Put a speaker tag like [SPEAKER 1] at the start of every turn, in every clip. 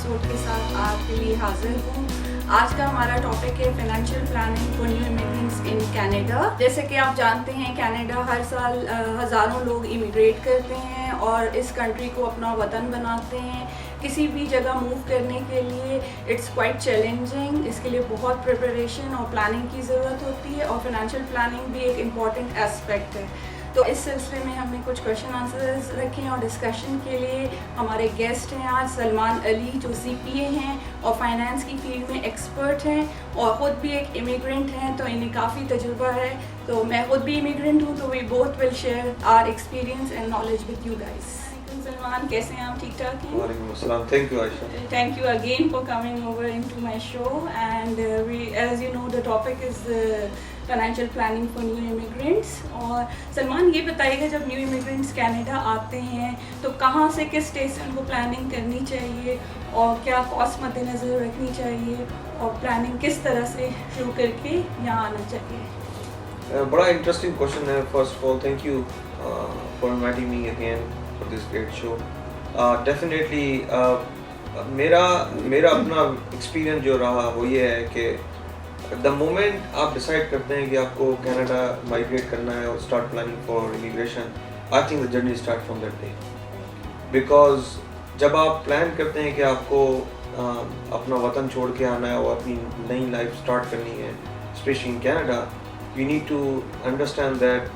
[SPEAKER 1] Episode के साथ आपके लिए हाजिर हूँ। आज का हमारा टॉपिक है financial planning for new immigrants in Canada. जैसे कि आप जानते हैं कनाडा हर साल हज़ारों लोग इमिग्रेट करते हैं और इस कंट्री को अपना वतन बनाते हैं। किसी भी जगह मूव करने के लिए इट्स क्वाइट चैलेंजिंग। इसके लिए बहुत प्रिपरेशन और प्लानिंग की ज़रूरत होती है और फाइनेंशियल प्लानिंग भी एक इम्पॉर्टेंट एस्पेक्ट है। तो इस सिलसिले में हमने कुछ क्वेश्चन आंसर्स रखे हैं और डिस्कशन के लिए हमारे गेस्ट हैं आज सलमान अली, जो CPA हैं और फाइनेंस की फील्ड में एक्सपर्ट हैं और ख़ुद भी एक इमिग्रेंट हैं, तो इन्हें काफ़ी तजुर्बा है। तो मैं ख़ुद भी इमिग्रेंट हूँ, तो we both will share our experience and knowledge with you guys. Salman, कैसे हैं आप? ठीक ठाक हैं?
[SPEAKER 2] वालेकुम अस्सलाम। Thank you Ayesha.
[SPEAKER 1] Thank you again for coming over into my show, and as you know, the topic is financial planning for new immigrants. और सलमान, ये बताइएगा, जब न्यू इमिग्रेंट्स कनाडा आते हैं तो कहाँ से किस स्टेज से उनको प्लानिंग करनी चाहिए और क्या कॉस्ट मद्देनज़र रखनी चाहिए और प्लानिंग किस तरह से शुरू करके यहाँ आना चाहिए?
[SPEAKER 2] बड़ा इंटरेस्टिंग क्वेश्चन है। First of all thank you for inviting me again for this great show. Definitely मेरा अपना एक्सपीरियंस जो रहा वो ये है कि द मोमेंट आप डिसाइड करते हैं कि आपको कनाडा माइग्रेट करना है और start planning for immigration, I think the journey start from that day. Because जब आप प्लान करते हैं कि आपको अपना वतन छोड़ के आना है और अपनी नई लाइफ स्टार्ट करनी है, specially in Canada, you need to understand that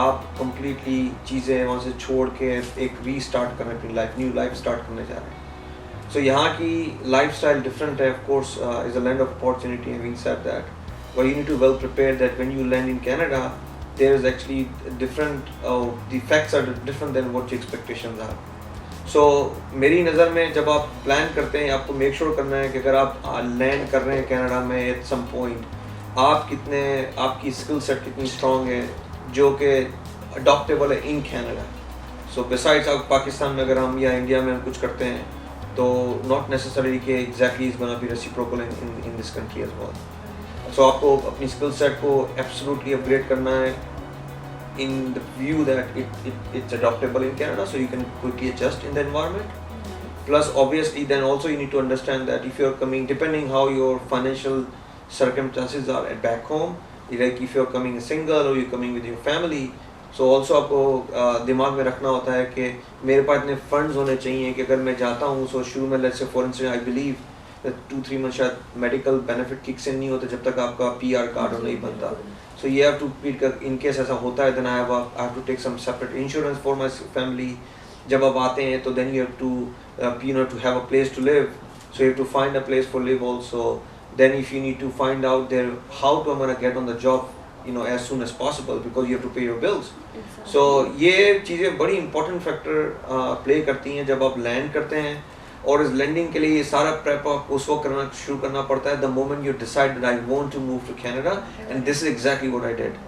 [SPEAKER 2] आप कम्प्लीटली चीज़ें वहाँ से छोड़ के एक रीस्टार्ट करना, अपनी लाइफ न्यू लाइफ स्टार्ट करने जा रहे हैं। So यहाँ की lifestyle different है, of course, is a land of opportunity. Having said that, but you need to well prepare that when you land in Canada, there is actually different. The facts are different than what your expectations are. So मेरी नज़र में जब आप plan करते हैं, आपको make sure करना है कि अगर आप लैंड कर रहे हैं कनाडा में एट सम पॉइंट, आपकी स्किल सेट कितनी स्ट्रॉन्ग है जो कि अडॉप्टेबल है इन कैनेडा। सो बिसाइड्स आप पाकिस्तान में अगर हम या इंडिया में हम कुछ करते हैं तो नॉट नेसेसरी कि exactly is gonna be reciprocal in this country as well. So आपको अपनी स्किल सेट को एब्सोल्युटली अपग्रेड करना है in the view that it's adaptable in Canada, so you can quickly adjust in the environment. Plus obviously then also you need to understand that if you're coming, depending how your financial circumstances are at back home, like if you're coming single or you're coming with your family, so also आपको दिमाग में रखना होता है कि मेरे पास इतने funds होने चाहिए कि अगर मैं जाता हूँ, सो शुरू में let's say for instance I believe 2-3 month शायद मेडिकल बेनिफिट किक्स इन नहीं होता जब तक आपका PR कार्ड नहीं बनता। सो ये हैव टू इन केस ऐसा होता है, then I have to take some separate insurance for my family. जब आप आते हैं तो then you have to have a place to live, so you have to find a place for live also. Then if you need to find out there how to get on the job as soon as possible because you have to pay your bills. So ये चीज़ें बड़ी important factor play करती हैं जब आप land करते हैं। और इस लैंडिंग के लिए ये सारा प्रेप आपको उस वक्त करना शुरू करना पड़ता है the moment you decide that I want to move to Canada, and this is exactly what I did.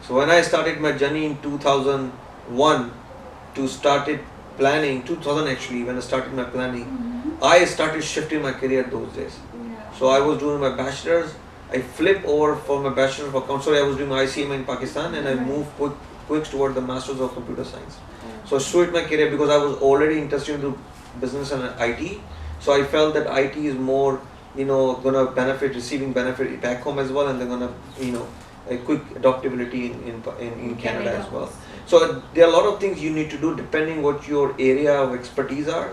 [SPEAKER 2] So when I started my journey in 2001 to started planning, 2000 actually, when I started my planning, I started shifting my career those days. So I was doing my bachelor's. I flipped over for my Bachelor of Accounts. Sorry, I was doing my ICM in Pakistan, and I moved quick toward the Masters of Computer Science. So I switched my career because I was already interested in business and IT. So I felt that IT is more, gonna receiving benefit back home as well, and they're gonna, a quick adaptability in Canada as well. So there are a lot of things you need to do depending what your area of expertise are,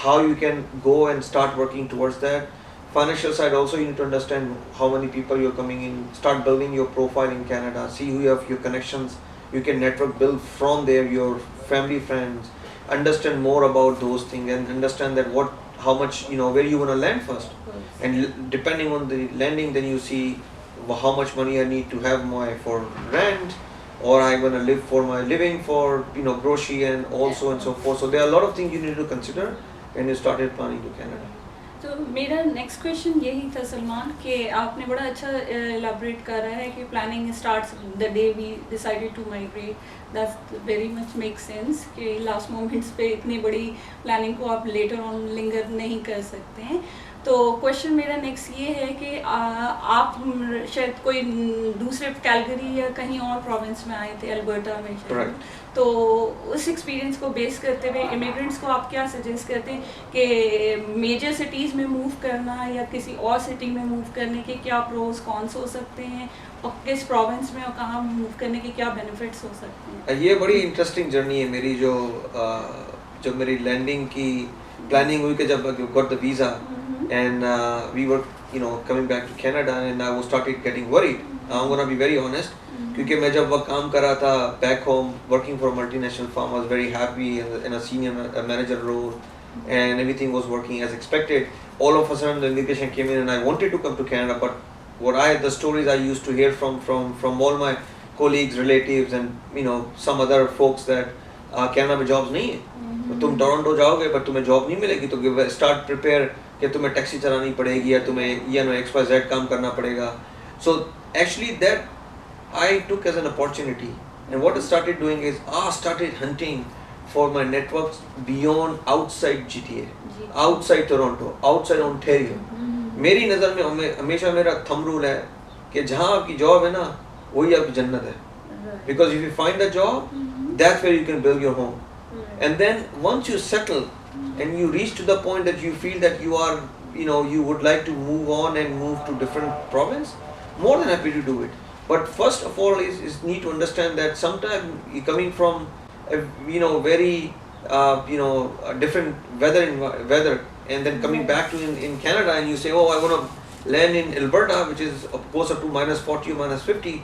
[SPEAKER 2] how you can go and start working towards that. Financial side also, you need to understand how many people you're coming in, start building your profile in Canada, see who you have your connections, you can network build from there, your family, friends, understand more about those things and understand that how much, where you want to land first. And depending on the landing, then you see how much money I need to have for rent, or I'm going to live for my living, for, grocery and also and so forth. So there are a lot of things you need to consider when you started planning to Canada.
[SPEAKER 1] तो मेरा next question यही था सलमान कि आपने बड़ा अच्छा elaborate करा है कि planning starts the day we decided to migrate. That's very much make sense कि लास्ट मोमेंट्स पे इतनी बड़ी प्लानिंग को आप लेटर ऑन लिंगर नहीं कर सकते हैं। तो क्वेश्चन मेरा नेक्स्ट ये है कि आप शायद कोई दूसरे कैलगरी या कहीं और प्रोविंस में आए थे, अल्बर्टा में शायद।
[SPEAKER 2] Correct.
[SPEAKER 1] तो उस एक्सपीरियंस को बेस करते हुए इमिग्रेंट्स को आप क्या सजेस्ट करते हैं कि मेजर सिटीज़ में मूव करना या किसी और सिटी में मूव करने के क्या प्रोज कॉन्स हो सकते हैं, और किस प्रोविंस में और कहाँ मूव करने के क्या बेनिफिट्स हो सकते हैं?
[SPEAKER 2] ये बड़ी इंटरेस्टिंग जर्नी है मेरी, जो मेरी लैंडिंग की प्लानिंग हुई कि जब got the visa and we were coming back to Canada and I was started getting worried. I am gonna be very honest, क्योंकि मैं जब वक्त काम कर रहा था back home working for multinational firm, I was very happy in a senior manager role and everything was working as expected. All of a sudden the invitation came in and I wanted to come to Canada, but the stories I used to hear from all my colleagues, relatives and some other folks that Canada में jobs नहीं है, तो तुम Toronto जाओगे पर तुम्हें job नहीं मिलेगी, तो स्टार्ट प्रिपेयर कि तुम्हें टैक्सी चलानी पड़ेगी या तुम्हें XYZ काम करना पड़ेगा. So actually that I took as an opportunity, and what I started doing is I started hunting for my networks beyond outside GTA, outside Toronto, outside Ontario. मेरी नज़र में हमेशा मेरा थंब रूल है कि जहाँ आपकी जॉब है ना वही आपकी जन्नत है. Because if you find a job, that's where you can build your home. And then once you settle and you reach to the point that you feel that you are, you would like to move on and move to different province, more than happy to do it. But first of all is need to understand that sometimes you're coming from very a different weather, and then coming back to in Canada and you say, oh, I want to land in Alberta, which is closer to -40 or -50.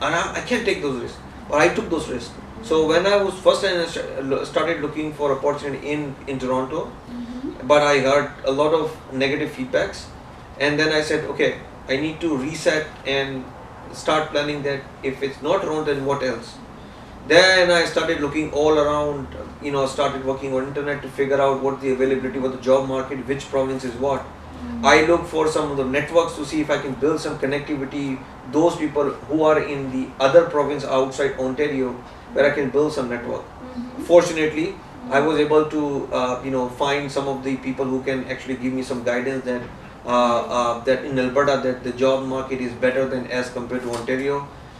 [SPEAKER 2] I can't take those risks, but I took those risks. So when I was first started looking for opportunity in Toronto, but I heard a lot of negative feedbacks, and then I said, okay, I need to reset and start planning that if it's not Toronto, then what else? Then I started looking all around, started working on internet to figure out what the availability, what the job market, which province is what. I look for some of the networks to see if I can build some connectivity, those people who are in the other province outside Ontario, where I can build some network. Fortunately, I was able to, find some of the people who can actually give me some guidance that in Alberta that the job market is better than as compared to Ontario.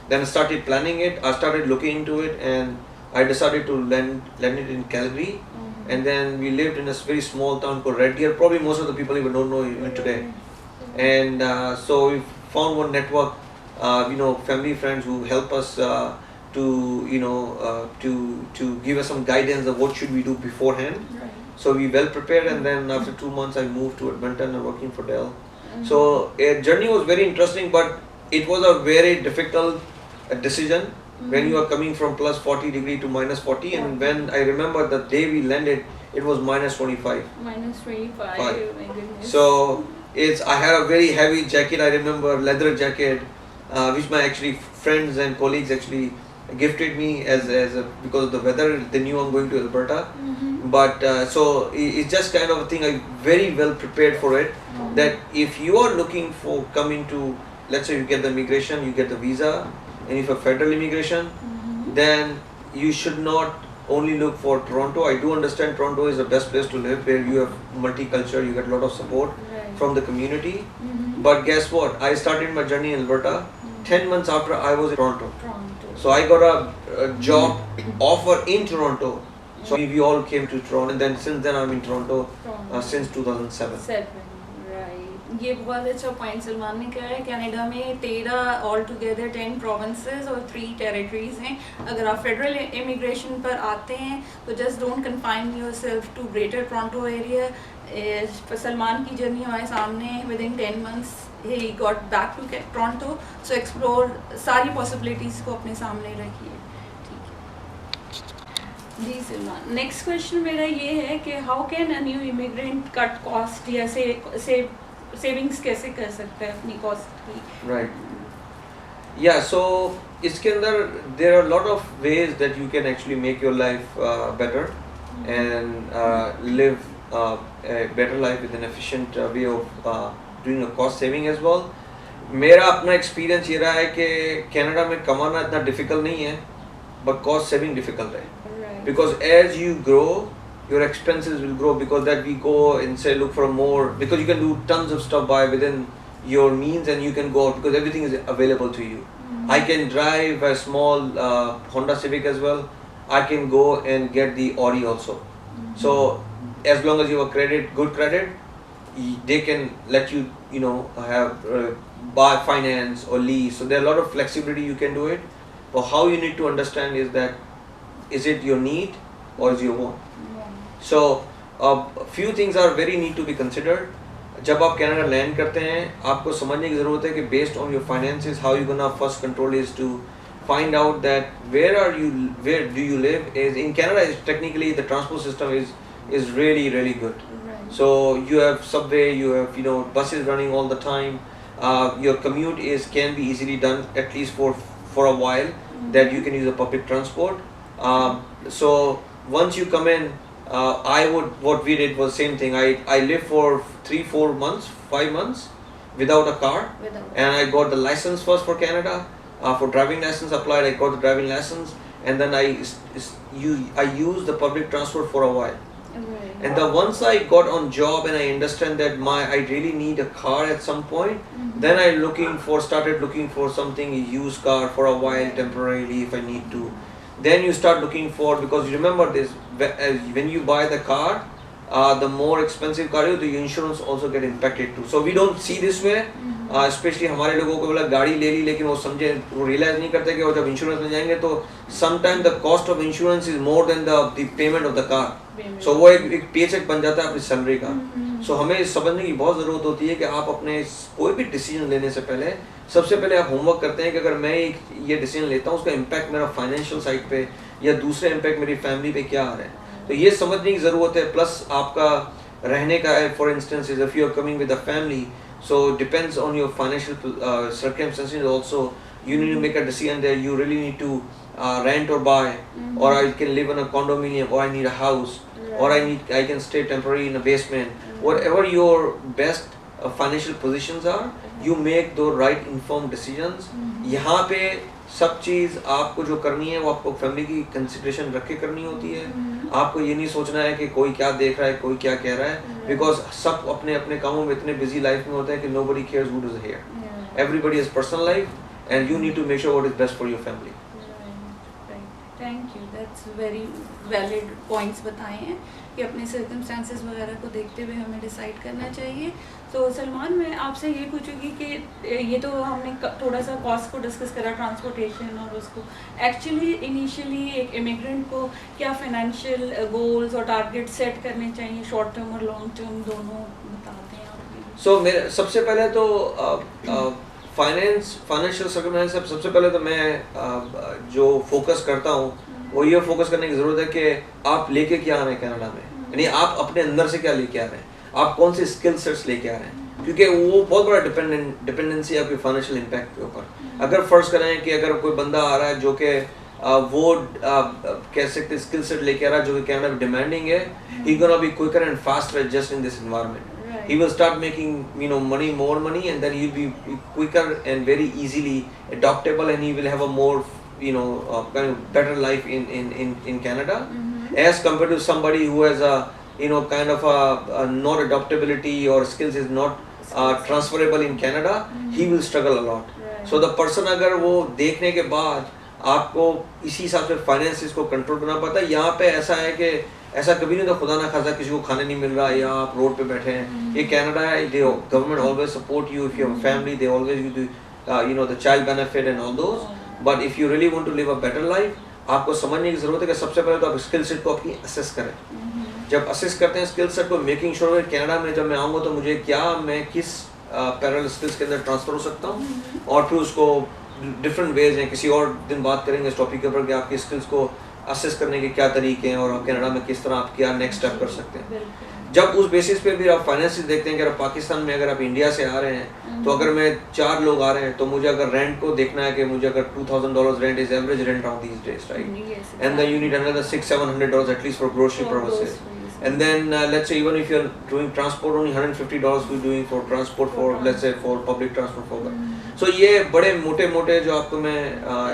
[SPEAKER 2] Then I started planning it. I started looking into it, and I decided to land it in Calgary. And then we lived in a very small town called Red Deer. Probably most of the people even don't know even today. And so we found one network, family friends who help us to give us some guidance of what should we do beforehand. So we well prepared, and then after 2 months I moved to Edmonton and working for Dell. So a journey was very interesting, but it was a very difficult decision when you are coming from +40 degree to -40, and when I remember the day we landed, it was -25.
[SPEAKER 1] -25, my goodness.
[SPEAKER 2] So I had a very heavy jacket. I remember leather jacket, which my actually friends and colleagues actually gifted me because of the weather. They knew I'm going to Alberta, but so it's just kind of a thing. I very well prepared for it. That if you are looking for coming to, let's say you get the immigration, you get the visa, and if a federal immigration, then you should not only look for Toronto. I do understand Toronto is the best place to live, where you have multicultural, you get a lot of support from the community. But guess what? I started my journey in Alberta 10 months after I was in Toronto. So I got a job offer in Toronto. So we all came to Toronto, and then since then I'm in Toronto since 2007.
[SPEAKER 1] ये बहुत अच्छा point Salman ने कहा है. Canada में 13 all together 10 provinces और 3 territories हैं. अगर आप फेडरल इमिग्रेशन पर आते हैं तो just don't confine yourself to greater Toronto area. Salman की जर्नी हमारे सामने विद इन 10 मंथ्स ही got back to Toronto. So explore सारी पॉसिबिलिटीज़ को अपने सामने रखिए. जी सलमान, नेक्स्ट क्वेश्चन मेरा ये है कि how can a new immigrant cut cost या सेविंग्स कैसे कर सकते हैं अपनी कॉस्ट की?
[SPEAKER 2] राइट, या सो इसके अंदर there are lot of ways that you can actually make your life better and live a better life with an efficient way of doing a cost saving as well. मेरा अपना experience ये रहा है कि Canada में कमाना इतना difficult नहीं है, बट कॉस्ट सेविंग डिफिकल्ट है. Because as you grow, your expenses will grow, because that we go and say look for more, because you can do tons of stuff by within your means, and you can go out because everything is available to you. I can drive a small Honda Civic as well. I can go and get the Audi also. So as long as you have credit, good credit, they can let you, you know, have buy finance or lease. So there are a lot of flexibility, you can do it. But how you need to understand is that, is it your need or is your want? So a few things are very need to be considered. जब आप Canada land करते हैं, आपको समझने की ज़रूरत है कि based on your finances, how you gonna first control is to find out that where do you live. Is in Canada is technically the transport system is really good.
[SPEAKER 1] Right.
[SPEAKER 2] So you have subway, you have, you know, buses running all the time. Your commute can be easily done, at least for a while, that you can use a public transport. So once you come in, what we did was same thing. I lived for 3-4 months, 5 months without a car, and I got the license first for Canada. For driving license applied, I got the driving license, and then I used the public transport for a while.
[SPEAKER 1] Right.
[SPEAKER 2] And then once I got on job and I understand that I really need a car at some point, then I started looking for something, a used car for a while temporarily if I need to. Then you start looking for, because you remember this, when you buy the car, the more expensive car is, the insurance also get impacted too. So we don't see this way. Specially हमारे लोगों को बोला गाड़ी ले ली, लेकिन वो समझे, वो रियलाइज नहीं करते कि वो जब इंश्योरेंस में जाएंगे तो sometime the cost of insurance is more than the payment of the car. So वो एक पेचेक बन जाता है अपनी सैलरी का. सो हमें समझने की बहुत ज़रूरत होती है कि आप अपने कोई भी डिसीजन लेने से पहले सबसे पहले आप होमवर्क करते हैं कि अगर मैं ये डिसीजन लेता हूँ, उसका इम्पैक्ट मेरा फाइनेंशियल साइड पे या दूसरे इम्पैक्ट मेरी फैमिली पे क्या आ रहा है. तो ये समझने की ज़रूरत है. प्लस आपका रहने का है, for instance if you are coming with a family, so depends on your financial circumstances also. You need to make a decision that you really need to rent or buy, or I can live in a condominium, or I need a house, or I can stay temporarily in a basement. Whatever your best financial positions are, you make the right informed decisions. यहाँ पे सब चीज़ आपको जो करनी है वो आपको family की कंसिडरेशन रख के करनी होती है. आपको ये नहीं सोचना है कि कोई क्या देख रहा है, कोई क्या कह रहा है, बिकॉज सब अपने अपने कामों में इतने बिजी लाइफ में होते हैं कि nobody cares who is here. Everybody has personal life, and you need to make sure what is best for your family.
[SPEAKER 1] Thank you, that's very valid points बताए हैं कि अपने सर्कमस्टांसेस वगैरह को देखते हुए हमें डिसाइड करना चाहिए. तो सलमान, मैं आपसे ये पूछूंगी कि ये तो हमने थोड़ा सा कॉस्ट को डिस्कस करा, ट्रांसपोर्टेशन और उसको. एक्चुअली इनिशियली एक इमिग्रेंट को क्या फाइनेंशियल गोल्स और टारगेट सेट करने चाहिए, शॉर्ट टर्म और लॉन्ग टर्म दोनों बताते हैं आप.
[SPEAKER 2] सो मेरे सबसे पहले तो फाइनेंशियल सर्कमस्टेंस, सबसे पहले तो मैं जो फोकस करता हूँ वो ये फोकस करने की ज़रूरत है कि आप लेके क्या आ रहे हैं कनाडा में. यानी आप अपने अंदर से क्या लेके आ रहे हैं, आप कौन से स्किल सेट्स लेके आ रहे हैं, क्योंकि वो बहुत बड़ा डिपेंडेंसी आपके फाइनेंशियल इम्पैक्ट के ऊपर. अगर फर्ज करें कि अगर कोई बंदा आ रहा है जो कि वो कह सकते स्किल सेट लेके आ रहा है जो कि कनाडा में डिमांडिंग है, he gonna be quicker and faster adjust in this environment. He will start making, you know, more money, and then he'll be quicker and very easily adaptable, and he will have a more, you know, kind of better life in Canada, as compared to somebody who has a, you know, kind of a not adaptability or skills is not transferable in Canada. He will struggle a lot. So the person अगर वो देखने के बाद आपको इसी हिसाब से finances को कंट्रोल करना पड़ता है. यहाँ पे ऐसा है कि ऐसा कभी नहीं, तो खुदा ना खासा किसी को खाने नहीं मिल रहा या आप रोड पे बैठे हैं. ये कनाडा है, government always support you if you have family, they always you you know the child benefit and all those. But if you really want to live a better life, आपको समझने की जरूरत है कि सबसे पहले तो आप स्किल सेट को अपनी असेस करें. जब असेस करते हैं स्किल सेट को, मेकिंग श्योर कनाडा में जब मैं आऊँगा तो मुझे मैं किस पैरेलल स्किल्स के अंदर ट्रांसफर हो सकता हूँ, और फिर उसको डिफरेंट वेज हैं. किसी और दिन बात करेंगे इस टॉपिक के ऊपर कि आपकी स्किल्स को असेस करने के क्या तरीके हैं और आप कनाडा में किस तरह आप क्या नेक्स्ट स्टेप कर सकते हैं. जब उस बेसिस पे भी आप फाइनेंसेस देखते हैं कि आप पाकिस्तान में अगर आप इंडिया से आ रहे हैं, तो अगर मैं 4 लोग आ रहे हैं तो मुझे अगर रेंट को देखना है कि मुझे अगर $2,000 rent is average rent around these days, right, and then you need another $600-700 at least for grocery purposes. And then let's say even if you're doing transport, only $150 we're doing for transport, for let's say for public transport for. So ये बड़े मोटे जो आपको मैं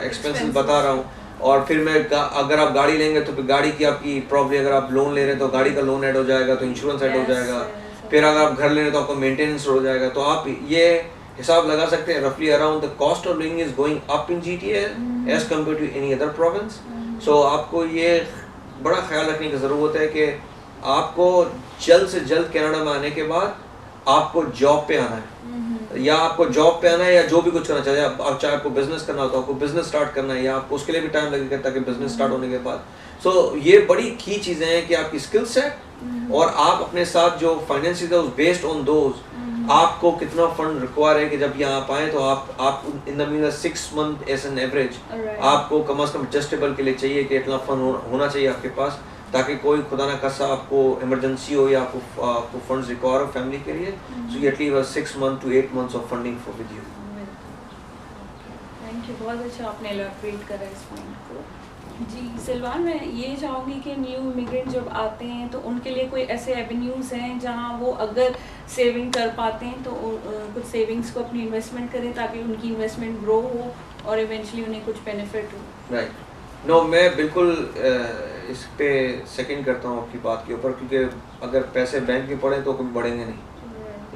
[SPEAKER 2] expenses बता रहा हूँ, और फिर अगर आप गाड़ी लेंगे तो फिर गाड़ी की आपकी प्रॉब्लम, अगर आप लोन ले रहे हैं तो गाड़ी का लोन ऐड हो जाएगा, तो इंश्योरेंस ऐड हो जाएगा। फिर अगर आप घर ले रहे हैं तो आपको मेंटेनेंस हो जाएगा। तो आप ये हिसाब लगा सकते हैं रफली around the cost of living is going up in GTA as compare to any other province. So आपको ये बड़ा ख्याल रखने की ज़रूरत है कि आपको जल्द से जल्द कनाडा में आने के बाद आपको जॉब पे आना है, या आपको जॉब पे आना है, या जो भी कुछ करना चाहते हैं आप, चाहे आपको बिजनेस करना हो तो आपको बिजनेस स्टार्ट करना है, या आपको उसके लिए भी टाइम लगेगा ताकि बिजनेस स्टार्ट होने के बाद। सो ये बड़ी की चीज़ें हैं कि आपकी स्किल सेट और आप अपने साथ जो फाइनेंस बेस्ड ऑन दोज आपको कितना फंड रिक्वायर है कि जब यहाँ आप आए तो आप in the mean 6 month as an average आपको कम से कम एडजस्टेबल के लिए चाहिए कि इतना फंड होना चाहिए आपके पास, ताकि कोई खुदा ना खासा आपको इमरजेंसी हो या आपको फंड्स रिक्वायर हो फैमिली के लिए। So you at least 6 month to 8 months of funding for with you.
[SPEAKER 1] Thank you, बहुत अच्छा आपने एलैबोरेट करा इस पॉइंट को। जी सिल्वान, मैं ये चाहूँगी कि न्यू इमिग्रेंट जब आते हैं तो उनके लिए कोई ऐसे एवेन्यूज़ हैं जहाँ वो अगर सेविंग कर पाते हैं तो कुछ सेविंग्स को अपनी इन्वेस्टमेंट करें ताकि उनकी इन्वेस्टमेंट ग्रो हो और इवेंचुअली उन्हें कुछ बेनिफिट हो।
[SPEAKER 2] राइट, नो मैं बिल्कुल इस पे सेकंड करता हूँ आपकी बात के ऊपर, क्योंकि अगर पैसे बैंक में पड़े तो कभी बढ़ेंगे नहीं।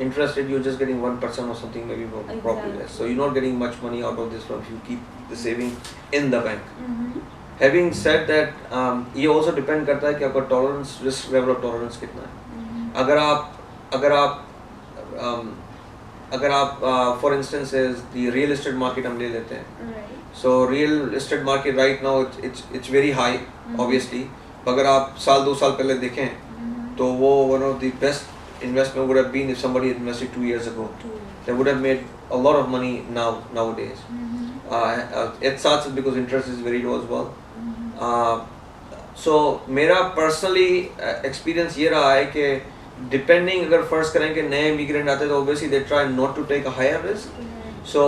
[SPEAKER 2] Interest rate, you're just getting 1% or something, maybe probably less. So you're not getting much money out of this one if you keep the saving in the bank. Having said that, ये also depend करता है कि आपका tolerance, risk level of tolerance कितना है। अगर आप for instance is the real estate market हम ले लेते हैं। So real estate market right now it's very high, obviously. अगर आप साल 2 साल पहले देखें तो वो one of the best investment would have been if somebody had invested 2 years ago. They would have made a lot of money nowadays. It starts because interest is very low as well. So मेरा personally experience ये रहा है कि depending अगर first करें कि नए immigrant आते हैं तो obviously they try not to take a higher risk. So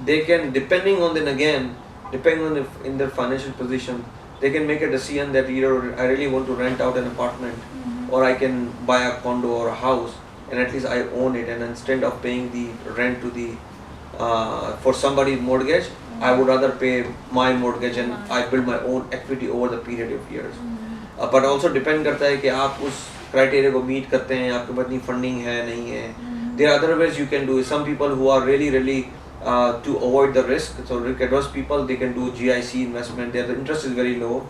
[SPEAKER 2] they can, depending on in their financial position, they can make a decision that either I really want to rent out an apartment or I can buy a condo or a house and at least I own it, and instead of paying the rent to the for somebody's mortgage, I would rather pay my mortgage and I build my own equity over the period of years. But also depend करता है कि आप उस criteria को meet करते हैं, आपके पास इतनी funding है नहीं है। There are other ways you can do it. Some people who are really to avoid the risk, so risk-averse people, they can do GIC investment. Their interest is very low.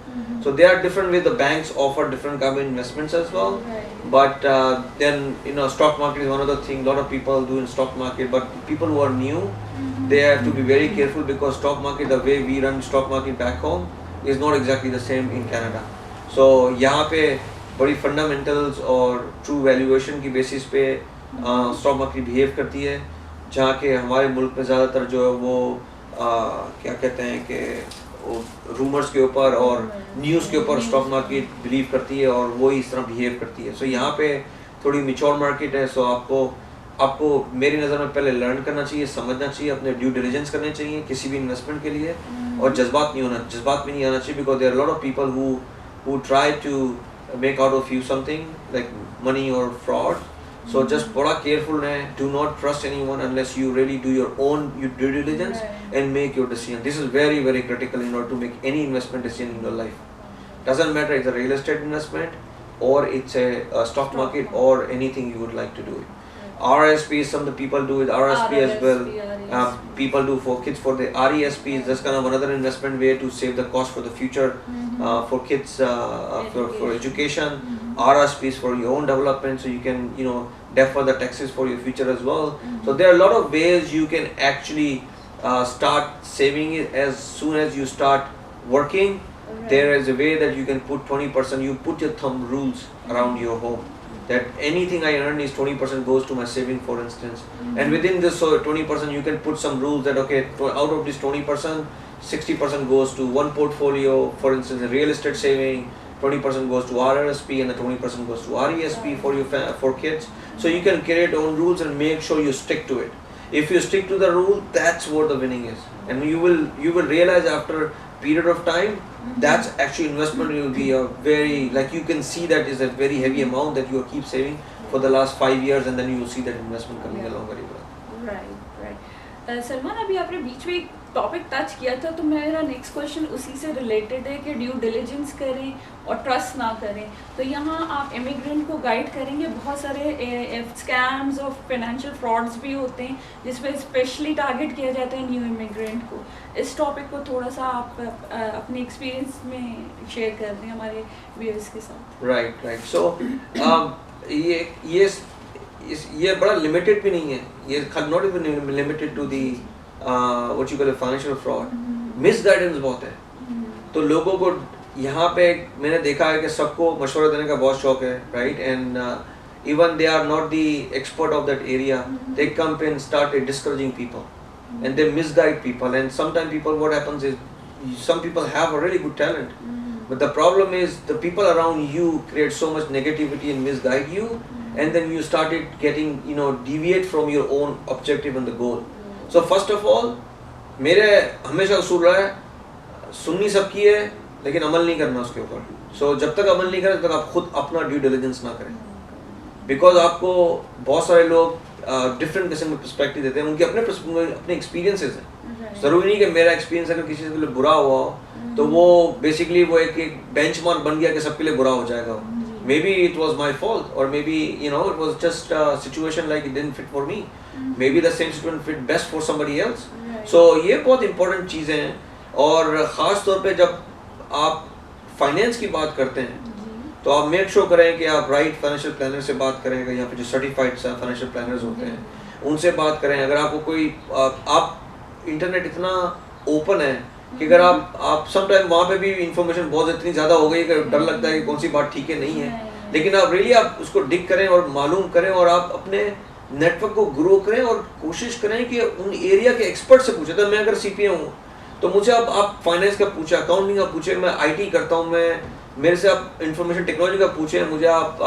[SPEAKER 2] So there are different ways. The banks offer different kind of investments as well. But then stock market is one of the things a lot of people do in stock market. But people who are new, they have to be very careful because stock market, the way we run stock market back home, is not exactly the same in Canada. So यहाँ पे बड़ी fundamentals और true valuation की basis पे stock market behave करती है, जहाँ के हमारे मुल्क में ज़्यादातर जो है वो क्या कहते हैं कि रूमर्स के ऊपर और न्यूज़ के ऊपर स्टॉक मार्केट बिलीव करती है और वो ही इस तरह बिहेव करती है। सो यहाँ पे थोड़ी मैच्योर मार्केट है। सो आपको मेरी नज़र में पहले लर्न करना चाहिए, समझना चाहिए, अपने ड्यू डिलिजेंस करने चाहिए किसी भी इन्वेस्टमेंट के लिए, और जज्बात में नहीं आना चाहिए, because there are lot of people who try to make out of you something like money और फ्रॉड। So just बड़ा careful है, do not trust anyone unless you really do your own due diligence and make your decision. This is very very critical in order to make any investment decision in your life. Doesn't matter it's a real estate investment or it's a stock market or anything you would like to do it. RRSP, some of the people do it, RRSP as well. People do for kids for the RESP is just kind of another investment way to save the cost for the future for kids for education. RRSP is for your own development, so you can defer the taxes for your future as well. So there are a lot of ways you can actually start saving it as soon as you start working. There is a way that you can put 20%, you put your thumb rules around your home, that anything I earn is 20% goes to my saving, for instance. And within this 20% you can put some rules that okay, out of this 20%, 60% goes to one portfolio, for instance a real estate saving, 20% goes to RRSP and the 20% goes to RESP for kids. So you can create your own rules and make sure you stick to it. If you stick to the rule, that's what the winning is, and you will realize after a period of time that's actually investment will be a very, like you can see that is a very heavy amount that you keep saving for the last 5 years, and then you will see that investment coming along very well.
[SPEAKER 1] Right. Salman, अभी आपने बीच में एक topic touch किया था, तो मेरा next question उसी से रिलेटेड है कि ड्यू डिलिजेंस करें और ट्रस्ट ना करें। तो यहाँ आप इमिग्रेंट को गाइड करेंगे, बहुत सारे स्कैम्स और फाइनेंशियल फ्रॉड्स भी होते हैं जिसमें स्पेशली टारगेट किया जाता है न्यू इमिग्रेंट को। इस टॉपिक को थोड़ा सा आप अपने एक्सपीरियंस में शेयर कर दें हमारे व्यूअर्स के साथ।
[SPEAKER 2] राइट सो ये बड़ा लिमिटेड भी नहीं है, ये not even limited to the what you call financial fraud, misguidance बहुत है। तो लोगों को यहाँ पे मैंने देखा है कि सबको मशवरा देने का बहुत शौक है, right, and even they are not the expert of that area, they come and start discouraging people and they misguide people, and sometimes people, what happens is some people have a really good talent, but the problem is the people around you create so much negativity and misguide you, and then you started getting, you know, deviate from your own objective and the goal. So first of all, मेरे हमेशा उसूल रहा है, सुननी सबकी है लेकिन अमल नहीं करना उसके ऊपर। So जब तक अमल नहीं करें तब तक आप खुद अपना ड्यू डिलिजेंस ना करें, बिकॉज आपको बहुत सारे लोग डिफरेंट किस्म के पर्सपेक्टिव देते हैं, उनके अपने एक्सपीरियंसेस हैं। ज़रूरी नहीं कि मेरा एक्सपीरियंस अगर किसी के लिए बुरा हुआ हो तो वो बेसिकली वो एक बेंचमार्क बन गया कि सबके लिए बुरा हो जाएगा। Maybe it was my fault, और maybe you know it was just situation like it didn't fit for me, maybe the same situation fit best for somebody else. So ये बहुत important चीज़ें हैं, और ख़ास तौर पे जब आप फाइनेंस की बात करते हैं तो आप मेक श्योर करें कि आप राइट फाइनेंशियल प्लानर से बात करें। यहाँ पे जो सर्टिफाइड फाइनेंशियल प्लानर्स होते हैं उनसे बात करें। अगर आपको कोई आप इंटरनेट इतना ओपन है कि अगर आप समटाइम वहाँ पे भी इंफॉर्मेशन बहुत इतनी ज़्यादा हो गई कि डर लगता है कि कौन सी बात ठीक है नहीं है, लेकिन आप रियली आप उसको डिग करें और मालूम करें और आप अपने नेटवर्क को ग्रो करें और कोशिश करें कि उन एरिया के एक्सपर्ट से पूछें। तो मैं अगर CPA हूँ तो मुझे आप फाइनेंस का पूछे, अकाउंटिंग का पूछे, मैं IT करता हूँ, मैं मेरे से आप इंफॉर्मेशन टेक्नोलॉजी का पूछें, मुझे आप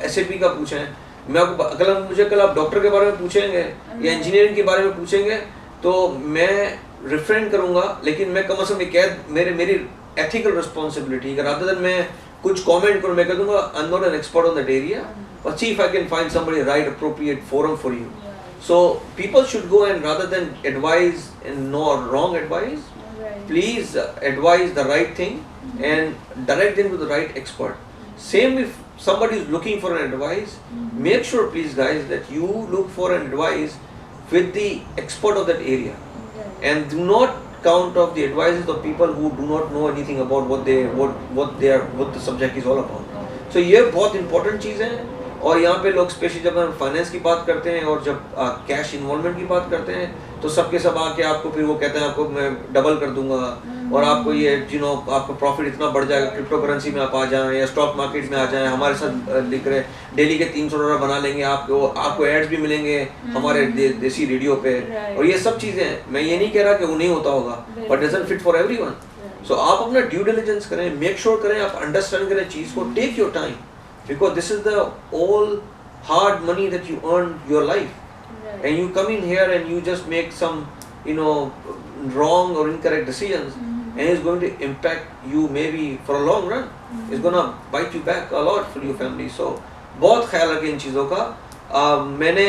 [SPEAKER 2] SAP का पूछें, मैं आपको मुझे कल आप डॉक्टर के बारे में पूछेंगे या इंजीनियरिंग के बारे में पूछेंगे तो मैं रिफ्रेन करूंगा, लेकिन मैं कम से कम मेरी एथिकल रिस्पॉन्सिबिलिटी रादर देन मैं कुछ कमेंट करूँ, मैं कह दूंगा I am not an expert on that area, but see if I can find somebody right appropriate forum for you. So people should go and rather than advise and no wrong advice, please advise the right thing and direct them to the right expert. Same if somebody is looking for an advice, make sure please guys that you look for an advice with the expert of that area, and do not count of the advices of people who do not know anything about what the subject is all about. So ये बहुत important चीज़ है। और यहाँ पे लोग specially जब हम finance की बात करते हैं और जब कैश इन्वॉल्वमेंट की बात करते हैं तो सबके सब आके आपको फिर वो कहते हैं आपको मैं डबल कर दूंगा और आपको ये आपका प्रॉफिट इतना बढ़ जाएगा, क्रिप्टो करेंसी में आप आ जाएं या स्टॉक मार्केट में आ जाएं, हमारे साथ लिख रहे डेली के $300 बना लेंगे, आपको एड्स भी मिलेंगे हमारे देसी रेडियो पे, और ये सब चीज़ें हैं। मैं ये नहीं कह रहा कि वो नहीं होता होगा, but doesn't fit for everyone. So आप अपना ड्यू डिलिजेंस करें, मेक श्योर करें, आप अंडरस्टैंड करें चीज़ को, take your time, because this is the all hard money that you earn your life, and you come in here and you just make some wrong or incorrect decisions, and it's going to impact you maybe for a long run. It's going to bite you back a lot for your family. So बहुत ख्याल रखें इन चीज़ों का। मैंने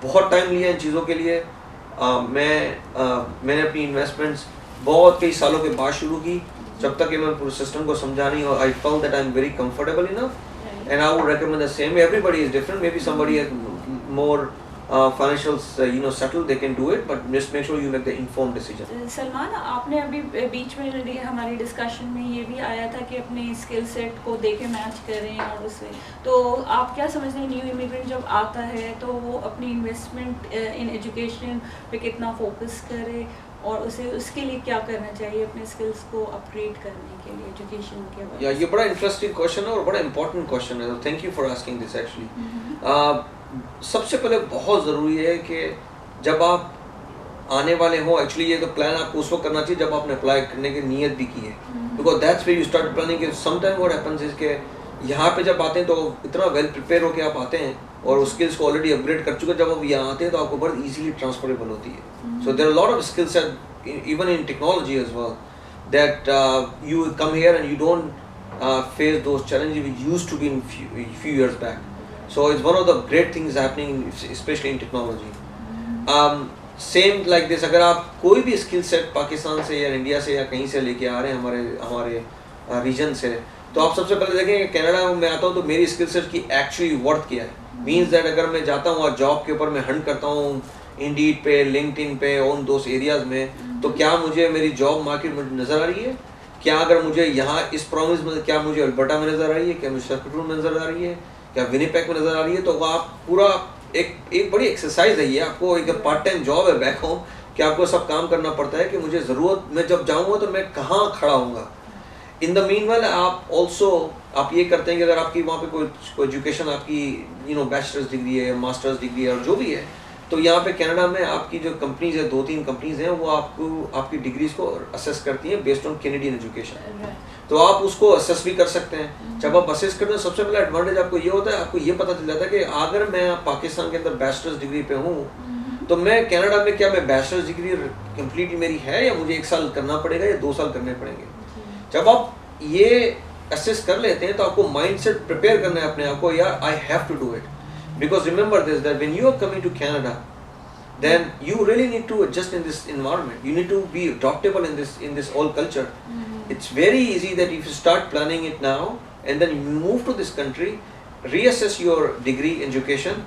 [SPEAKER 2] बहुत time लिया इन चीज़ों के लिए। मैंने अपनी इन्वेस्टमेंट्स बहुत कई सालों के बाद शुरू की, जब तक कि मैं पूरे सिस्टम को समझा नहीं, और I found that I am very comfortable enough, and I would recommend the same. Everybody is different, may be somebody is more financial settled, they can do it, but just make sure you make the informed decision.
[SPEAKER 1] Salman, आपने अभी बीच में हमारी discussion में ये भी आया था कि अपने स्किल सेट को देके मैच करें, और उससे तो आप क्या समझते हैं न्यू इमिग्रेंट जब आता है तो वो अपनी इन्वेस्टमेंट इन एजुकेशन पे कितना फोकस करे, और उसके लिए क्या करना चाहिए अपने स्किल्स को अपग्रेड करने के लिए एजुकेशन के बाद?
[SPEAKER 2] ये बड़ा इंटरेस्टिंग क्वेश्चन है और बड़ा इंपॉर्टेंट क्वेश्चन है, thank you for asking this. Actually सबसे पहले बहुत ज़रूरी है कि जब आप आने वाले हो, एक्चुअली ये तो प्लान आपको उस वक्त करना चाहिए जब आपने अप्लाई करने की नीयत भी की है, because that's when you start planning. Sometime what happens is के यहाँ पे जब आते हैं तो इतना वेल प्रिपेयर होकर आप आते हैं और उस स्किल्स को ऑलरेडी अपग्रेड कर चुके हैं, जब आप यहाँ आते हैं तो आपको बहुत ईजिली ट्रांसफरेबल होती है। So there are lot of skills even in technology as well that you come here and you don't face those challenges which used to be in few years back. So it's one of the great things happening, especially in technology. Same like this, अगर आप कोई भी skill set Pakistan से या India से या कहीं से लेके आ रहे हैं हमारे रीजन से, तो आप सबसे पहले देखें कि कनाडा में आता हूँ तो मेरी स्किल सेट की एक्चुअली वर्थ क्या है। मीन्स दैट अगर मैं जाता हूँ और जॉब के ऊपर मैं हंट करता हूँ इंडीड पे, लिंक्डइन पे, उन दोस्त एरियाज में, तो क्या मुझे मेरी जॉब मार्केट में नज़र आ रही है? क्या अगर मुझे यहाँ इस प्रॉमिस में, क्या मुझे अल्बर्टा में नज़र आ रही है, क्या मुझे सस्केटून में नज़र आ रही है, क्या विनिपेग में नज़र आ रही है? तो आप पूरा एक बड़ी एक्सरसाइज है ये, आपको एक पार्ट टाइम जॉब है बैक होम कि आपको सब काम करना पड़ता है कि मुझे ज़रूरत, मैं जब जाऊँगा तो मैं कहाँ खड़ा हूँगा। इन द मीन वेल आप ऑल्सो आप ये करते हैं कि अगर आपकी वहाँ पे कोई एजुकेशन आपकी बैचलर्स डिग्री है, मास्टर्स डिग्री है और जो भी है, तो यहाँ पे कनाडा में आपकी जो कंपनीज है, 2-3 कंपनीज हैं, वो आपको आपकी डिग्रीज को असेस करती हैं बेस्ड ऑन कैनेडियन एजुकेशन। तो आप उसको असेस भी कर सकते हैं। जब आप असेस करते हैं, सबसे पहला एडवांटेज आपको ये होता है, आपको ये पता चल जाता है कि अगर मैं पाकिस्तान के अंदर बैचलर्स डिग्री पे हूँ, तो मैं कनाडा में क्या मैं बैचलर्स डिग्री कंप्लीट मेरी है या मुझे 1 साल करना पड़ेगा या 2 साल करने पड़ेंगे। जब आप ये असेस कर लेते हैं तो आपको माइंडसेट प्रिपेयर करना है अपने आप को, यार I have to do it, because remember this that when you are coming to Canada, then you really need to adjust in this environment. You need to be adaptable in this whole culture. It's very easy that if you start planning it now and then you move to this country, reassess your degree education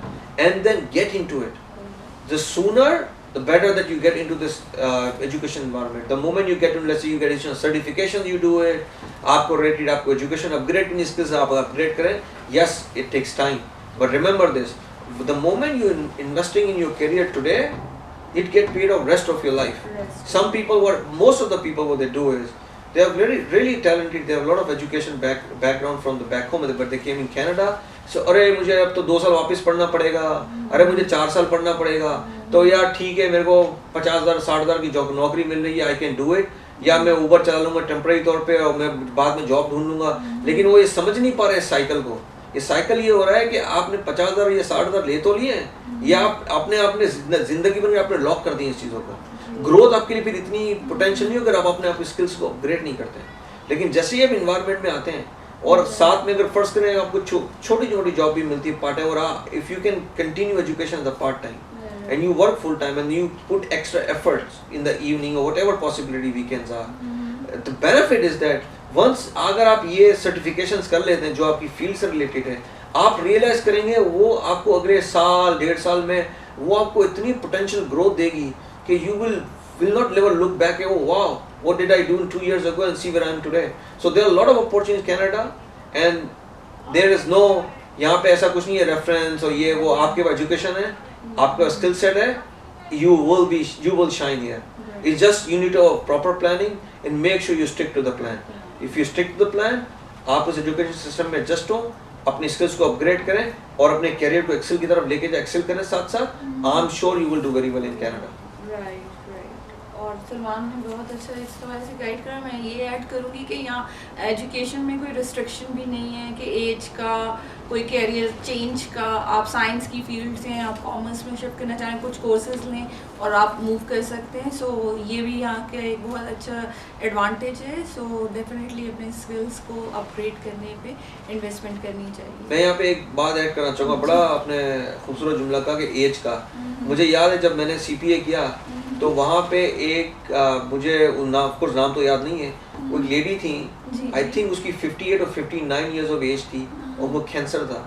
[SPEAKER 2] and then get into it. The sooner the better that you get into this education environment. The moment you get into, let's say you get into certification, you do it, आपको related आपको education upgrade in skills आप upgrade करें, yes it takes time, but remember this, the moment you investing in your career today, it get paid off rest of your life. Some people, most of the people what they do is they are really talented, they have a lot of education background from the back home, but they came in Canada, so अरे मुझे अब तो 2 साल वापस पढ़ना पड़ेगा, अरे मुझे 4 साल पढ़ना पड़ेगा, तो यार ठीक है मेरे को 50,000 60,000 की जॉब नौकरी मिल रही है, आई कैन डू इट, या मैं ऊबर चला लूँगा टेम्पररी तौर पे और मैं बाद में जॉब ढूंढ लूँगा। लेकिन वो ये समझ नहीं पा रहे इस साइकिल को। ये साइकिल ये हो रहा है कि आपने 50,000 या 60,000 ले तो लिए हैं, या आपने जिंदगी भर में आपने लॉक कर दी इस चीज़ों को। ग्रोथ आपके लिए फिर इतनी पोटेंशियल नहीं हो अगर आप अपने आप स्किल्स को अपग्रेड नहीं करते हैं। लेकिन जैसे ही आप इन्वायरमेंट में आते हैं और साथ में अगर फर्स्ट करें आपको छोटी छोटी जॉब भी मिलती है पार्ट टाइम, और if you can continue education as a part time and you work full time and you put extra efforts in the evening or whatever possibility weekends are, the benefit is that once अगर आप ये certifications कर लेते हैं जो आपकी field से related है, आप रियलाइज करेंगे वो आपको अगले साल 1.5 साल में वो आपको इतनी पोटेंशियल ग्रोथ देगी कि you will not never look back and oh wow what did I do 2 years ago and see where I am today. So there are a lot of opportunities in Canada and there is no, यहाँ पे ऐसा कुछ नहीं है reference और ये वो, आपके पास एजुकेशन है, आपका स्किल सेट है, you will shine here. It's just you need a proper planning and make sure you stick to the plan. If you stick to the plan, आप उस एजुकेशन सिस्टम में एडजस्ट हो, अपनी skills को upgrade करें और अपने कैरियर को एक्सेल की तरफ लेके जाए, एक्सेल करें साथ साथ, I am sure you will do very well in Canada.
[SPEAKER 1] Right. और सलमान ने बहुत अच्छा इस तरह से गाइड करा। मैं ये ऐड करूँगी कि यहाँ एजुकेशन में कोई रिस्ट्रिक्शन भी नहीं है कि एज का, कोई कैरियर चेंज का, आप साइंस की फील्ड से हैं, आप कॉमर्स में शिफ्ट करना चाहें, कुछ कोर्सेज लें और आप मूव कर सकते हैं। सो ये भी यहाँ का एक बहुत अच्छा एडवांटेज है। सो डेफिनेटली अपने स्किल्स को अपग्रेड करने पे इन्वेस्टमेंट करनी चाहिए।
[SPEAKER 2] मैं यहाँ पे एक बात ऐड करना चाहूँगा, बड़ा आपने खूबसूरत जुमला कहा कि एज का। मुझे याद है जब मैंने CPA किया तो वहाँ पे एक मुझे कुछ नाम तो याद नहीं है, वो लेडी थी, आई थिंक उसकी 58 और 59 ईयर्स ऑफ एज थी और वो कैंसर था,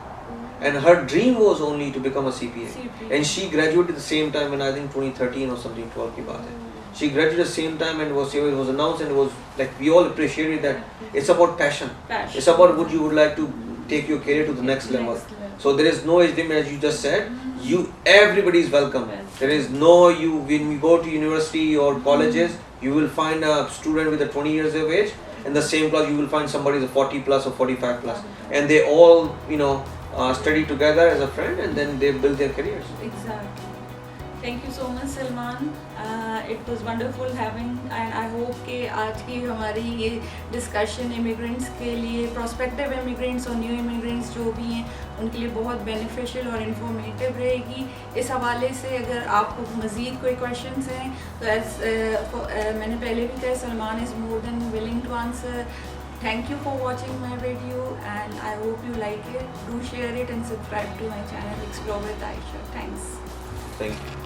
[SPEAKER 2] and her dream was only to become a CPA and she graduated the same time, and I think 2013 or something, 12 की बात है, she graduated the same time and it was announced and it was like we all appreciated that it's about passion. It's about what you would like to take your career to the next level. So there is no age limit, as you just said. Everybody is welcome. There is no, when you go to university or colleges, you will find a student with a 20 years of age, and the same class you will find somebody is a 40 plus or 45 plus, and they all study together as a friend and then they build their careers.
[SPEAKER 1] Exactly. Thank you so much Salman. It was wonderful having, and I hope कि आज की हमारी ये discussion immigrants के लिए, prospective immigrants और new immigrants जो भी हैं उनके लिए बहुत बेनिफिशियल और इन्फॉर्मेटिव रहेगी। इस हवाले से अगर आपको मज़ीद कोई क्वेश्चंस हैं तो मैंने पहले भी कहा, Salman is more than willing to answer. Thank you for watching my video and I hope you like it. Do share it and subscribe to my channel Explore with Aisha. Thanks.
[SPEAKER 2] Thank you.